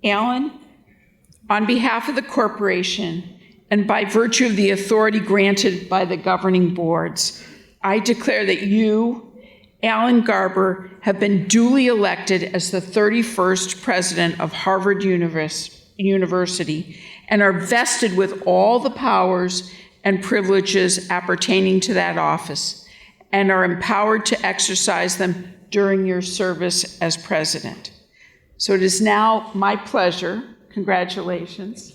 Alan, on behalf of the corporation and by virtue of the authority granted by the governing boards, I declare that you, Alan Garber, have been duly elected as the 31st president of Harvard University and are vested with all the powers and privileges appertaining to that office and are empowered to exercise them during your service as president. So it is now my pleasure. Congratulations.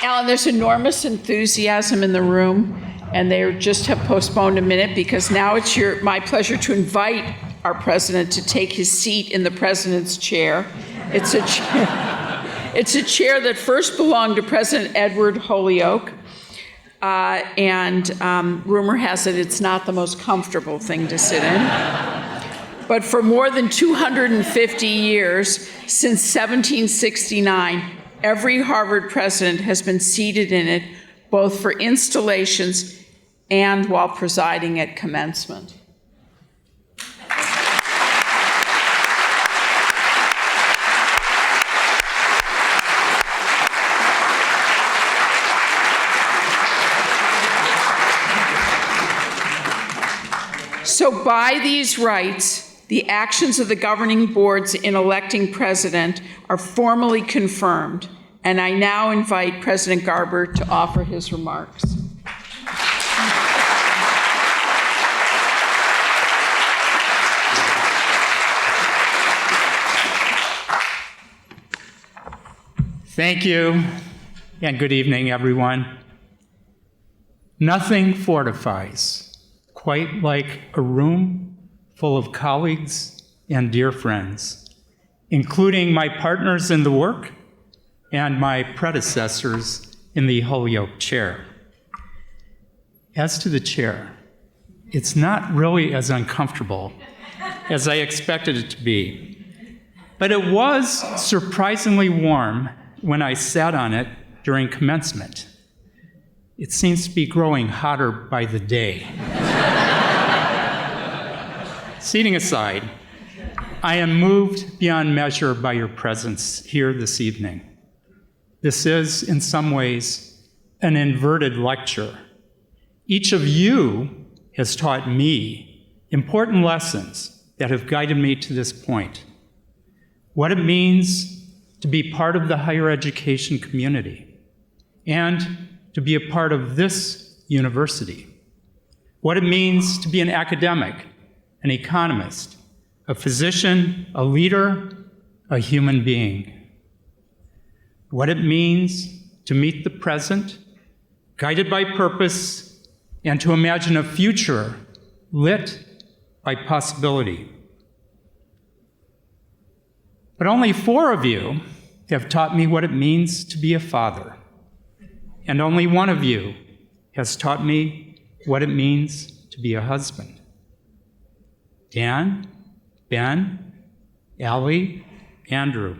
Alan, there's enormous enthusiasm in the room, and they just have postponed a minute because now it's my pleasure to invite our president to take his seat in the president's chair. It's a chair that first belonged to President Edward Holyoake, and rumor has it it's not the most comfortable thing to sit in. But for more than 250 years, since 1769, every Harvard president has been seated in it, both for installations and while presiding at commencement. So by these rights, the actions of the governing boards in electing president are formally confirmed, and I now invite President Garber to offer his remarks. Thank you, and good evening, everyone. Nothing fortifies quite like a room full of colleagues and dear friends, including my partners in the work and my predecessors in the Holyoake chair. As to the chair, it's not really as uncomfortable as I expected it to be, but it was surprisingly warm when I sat on it during commencement. It seems to be growing hotter by the day. Seating aside, I am moved beyond measure by your presence here this evening. This is, in some ways, an inverted lecture. Each of you has taught me important lessons that have guided me to this point. What it means to be part of the higher education community and to be a part of this university. What it means to be an academic, an economist, a physician, a leader, a human being. What it means to meet the present, guided by purpose, and to imagine a future lit by possibility. But only 4 of you have taught me what it means to be a father, and only 1 of you has taught me what it means to be a husband. Dan, Ben, Allie, Andrew.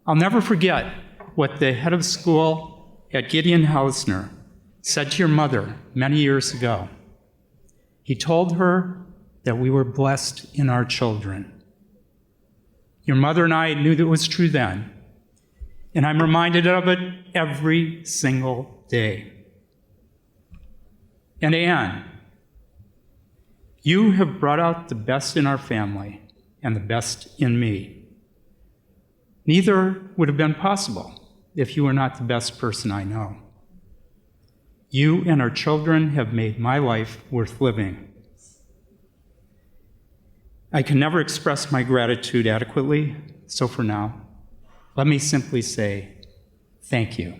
I'll never forget what the head of school at Gideon Hausner said to your mother many years ago. He told her that we were blessed in our children. Your mother and I knew that it was true then, and I'm reminded of it every single day. And Anne, you have brought out the best in our family and the best in me. Neither would have been possible if you were not the best person I know. You and our children have made my life worth living. I can never express my gratitude adequately, so for now, let me simply say thank you.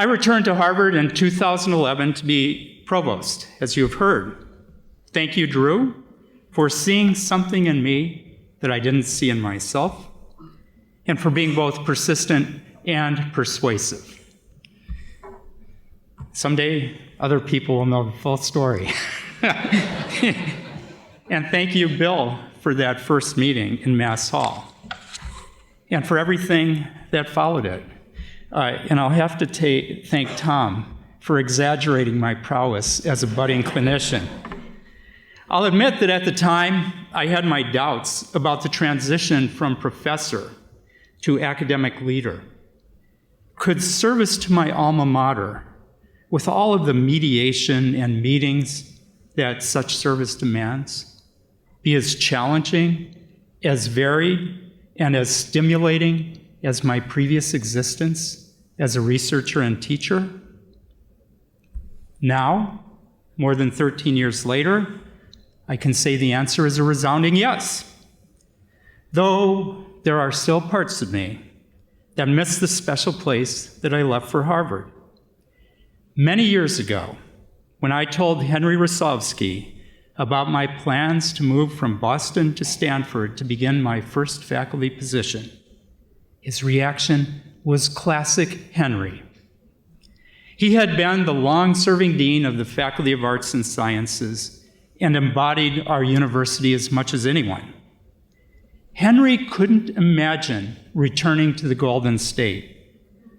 I returned to Harvard in 2011 to be provost, as you've heard. Thank you, Drew, for seeing something in me that I didn't see in myself, and for being both persistent and persuasive. Someday, other people will know the full story. And thank you, Bill, for that first meeting in Mass Hall, and for everything that followed it. And I'll have to thank Tom for exaggerating my prowess as a budding clinician. I'll admit that at the time, I had my doubts about the transition from professor to academic leader. Could service to my alma mater, with all of the mediation and meetings that such service demands, be as challenging, as varied, and as stimulating as my previous existence as a researcher and teacher? Now, more than 13 years later, I can say the answer is a resounding yes. Though there are still parts of me that miss the special place that I left for Harvard. Many years ago, when I told Henry Rosovsky about my plans to move from Boston to Stanford to begin my first faculty position, his reaction was classic Henry. He had been the long-serving dean of the Faculty of Arts and Sciences and embodied our university as much as anyone. Henry couldn't imagine returning to the Golden State,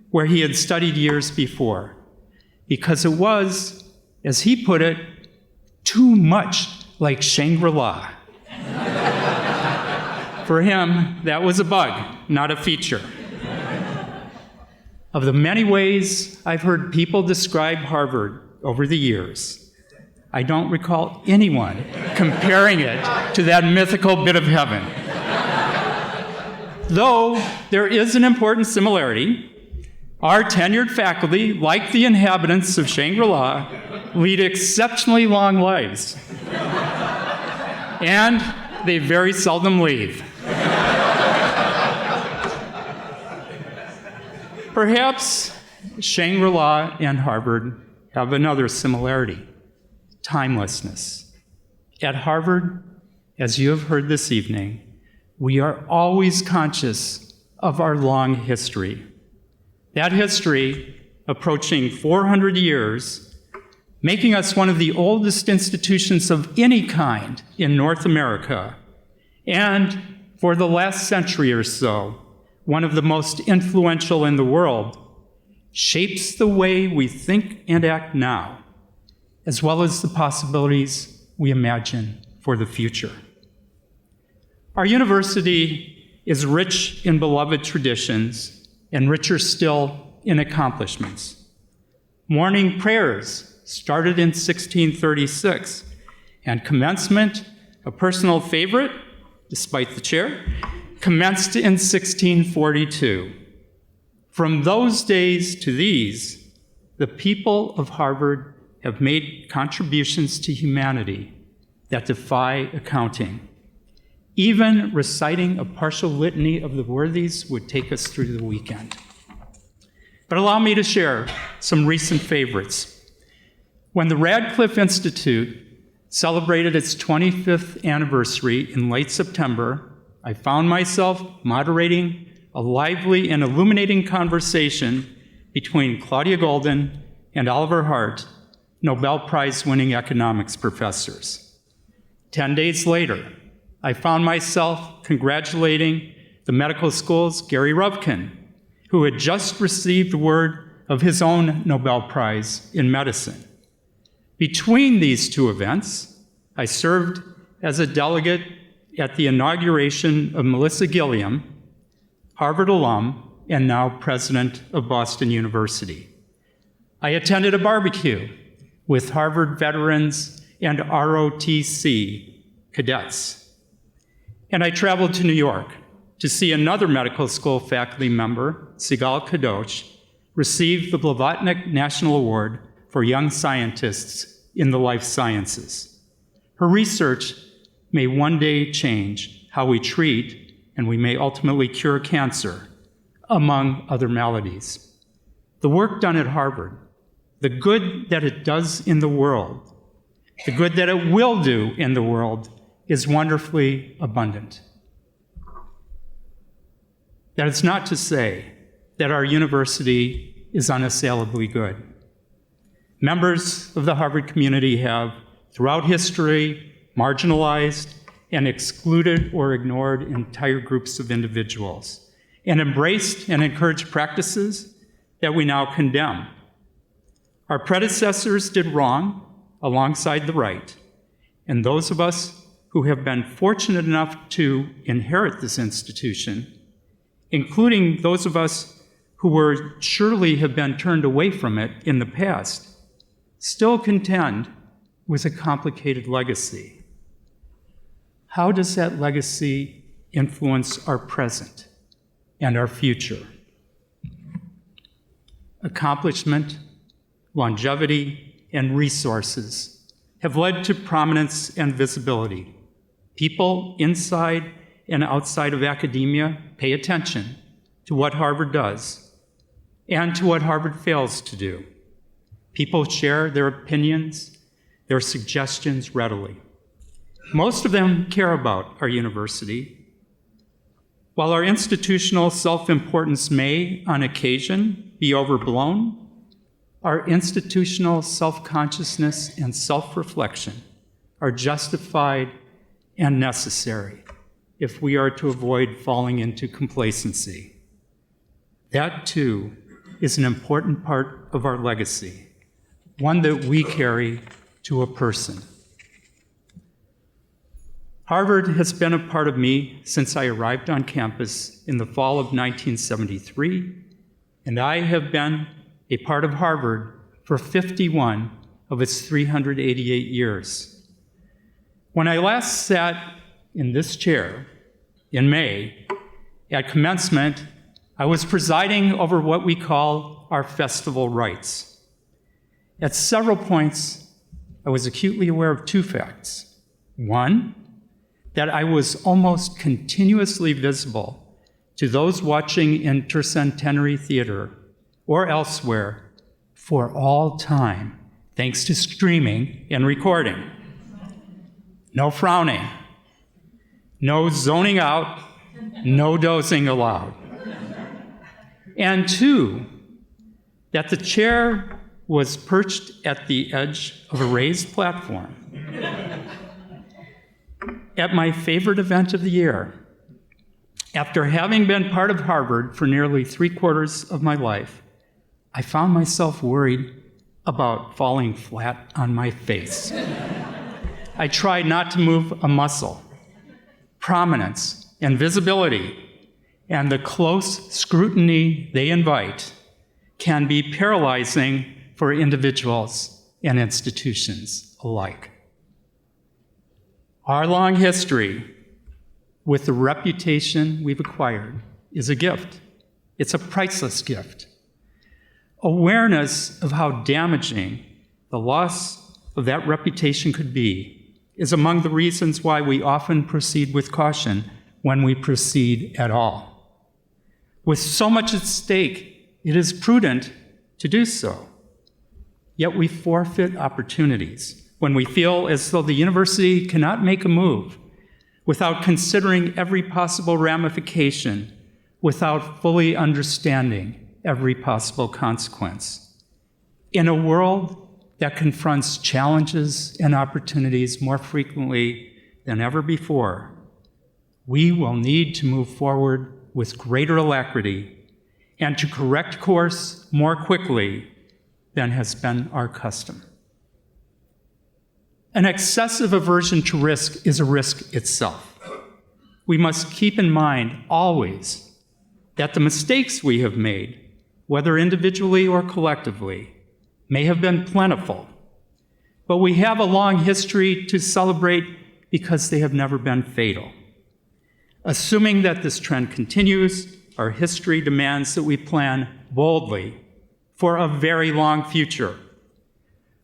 where he had studied years before, because it was, as he put it, too much like Shangri-La. For him, that was a bug, not a feature. Of the many ways I've heard people describe Harvard over the years, I don't recall anyone comparing it to that mythical bit of heaven. Though there is an important similarity. Our tenured faculty, like the inhabitants of Shangri-La, lead exceptionally long lives. And they very seldom leave. Perhaps Shangri-La and Harvard have another similarity: timelessness. At Harvard, as you have heard this evening, we are always conscious of our long history. That history, approaching 400 years, making us one of the oldest institutions of any kind in North America, and for the last century or so, one of the most influential in the world, shapes the way we think and act now, as well as the possibilities we imagine for the future. Our university is rich in beloved traditions and richer still in accomplishments. Morning prayers started in 1636, and commencement, a personal favorite, despite the chair, commenced in 1642. From those days to these, the people of Harvard have made contributions to humanity that defy accounting. Even reciting a partial litany of the worthies would take us through the weekend. But allow me to share some recent favorites. When the Radcliffe Institute celebrated its 25th anniversary in late September, I found myself moderating a lively and illuminating conversation between Claudia Golden and Oliver Hart, Nobel Prize-winning economics professors. 10 days later, I found myself congratulating the medical school's Gary Ruvkin, who had just received word of his own Nobel Prize in medicine. Between these two events, I served as a delegate at the inauguration of Melissa Gilliam, Harvard alum and now president of Boston University. I attended a barbecue with Harvard veterans and ROTC cadets. And I traveled to New York to see another medical school faculty member, Sigal Kadosh, receive the Blavatnik National Award for Young Scientists in the Life Sciences. Her research may one day change how we treat, and we may ultimately cure cancer, among other maladies. the work done at Harvard, the good that it does in the world, the good that it will do in the world is wonderfully abundant. That is not to say that our university is unassailably good. Members of the Harvard community have, throughout history, marginalized and excluded or ignored entire groups of individuals, and embraced and encouraged practices that we now condemn. Our predecessors did wrong alongside the right, and those of us who have been fortunate enough to inherit this institution, including those of us who were surely have been turned away from it in the past, still contend with a complicated legacy. How does that legacy influence our present and our future? Accomplishment, longevity, and resources have led to prominence and visibility. People inside and outside of academia pay attention to what Harvard does and to what Harvard fails to do. People share their opinions, their suggestions readily. Most of them care about our university. While our institutional self-importance may, on occasion, be overblown, our institutional self-consciousness and self-reflection are justified and necessary if we are to avoid falling into complacency. That, too, is an important part of our legacy, one that we carry to a person. Harvard has been a part of me since I arrived on campus in the fall of 1973, and I have been a part of Harvard for 51 of its 388 years. When I last sat in this chair in May, at commencement, I was presiding over what we call our festival rites. At several points, I was acutely aware of two facts. One, that I was almost continuously visible to those watching in Tercentenary Theater or elsewhere for all time, thanks to streaming and recording. No frowning, no zoning out, no dozing allowed. And two, that the chair was perched at the edge of a raised platform at my favorite event of the year. After having been part of Harvard for nearly 3/4 of my life, I found myself worried about falling flat on my face. I tried not to move a muscle. Prominence and visibility and the close scrutiny they invite can be paralyzing for individuals and institutions alike. Our long history with the reputation we've acquired is a gift. It's a priceless gift. Awareness of how damaging the loss of that reputation could be is among the reasons why we often proceed with caution when we proceed at all. With so much at stake, it is prudent to do so. Yet we forfeit opportunities when we feel as though the university cannot make a move without considering every possible ramification, without fully understanding every possible consequence. In a world that confronts challenges and opportunities more frequently than ever before, we will need to move forward with greater alacrity and to correct course more quickly than has been our custom. An excessive aversion to risk is a risk itself. We must keep in mind always that the mistakes we have made, whether individually or collectively, may have been plentiful, but we have a long history to celebrate because they have never been fatal. Assuming that this trend continues, our history demands that we plan boldly for a very long future.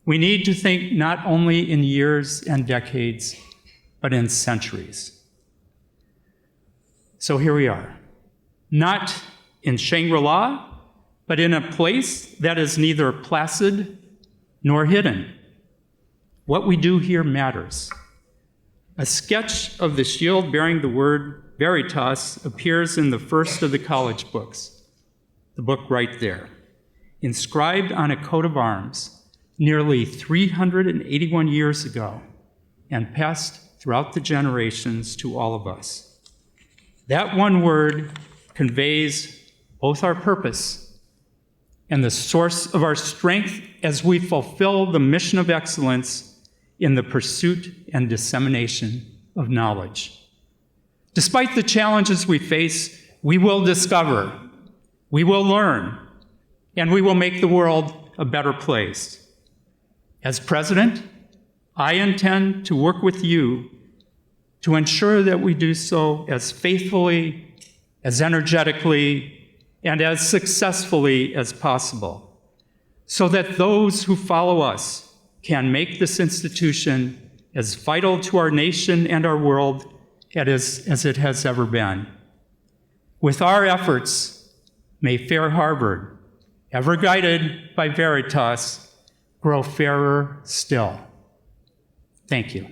We need to think not only in years and decades, but in centuries. So here we are, not in Shangri-La, but in a place that is neither placid nor hidden. What we do here matters. A sketch of the shield bearing the word Veritas appears in the first of the college books, the book right there, inscribed on a coat of arms nearly 381 years ago and passed throughout the generations to all of us. That one word conveys both our purpose and the source of our strength as we fulfill the mission of excellence in the pursuit and dissemination of knowledge. Despite the challenges we face, we will discover, we will learn, and we will make the world a better place. As president, I intend to work with you to ensure that we do so as faithfully, as energetically, and as successfully as possible, so that those who follow us can make this institution as vital to our nation and our world as it has ever been. With our efforts, may fair Harvard, ever guided by Veritas, grow fairer still. Thank you.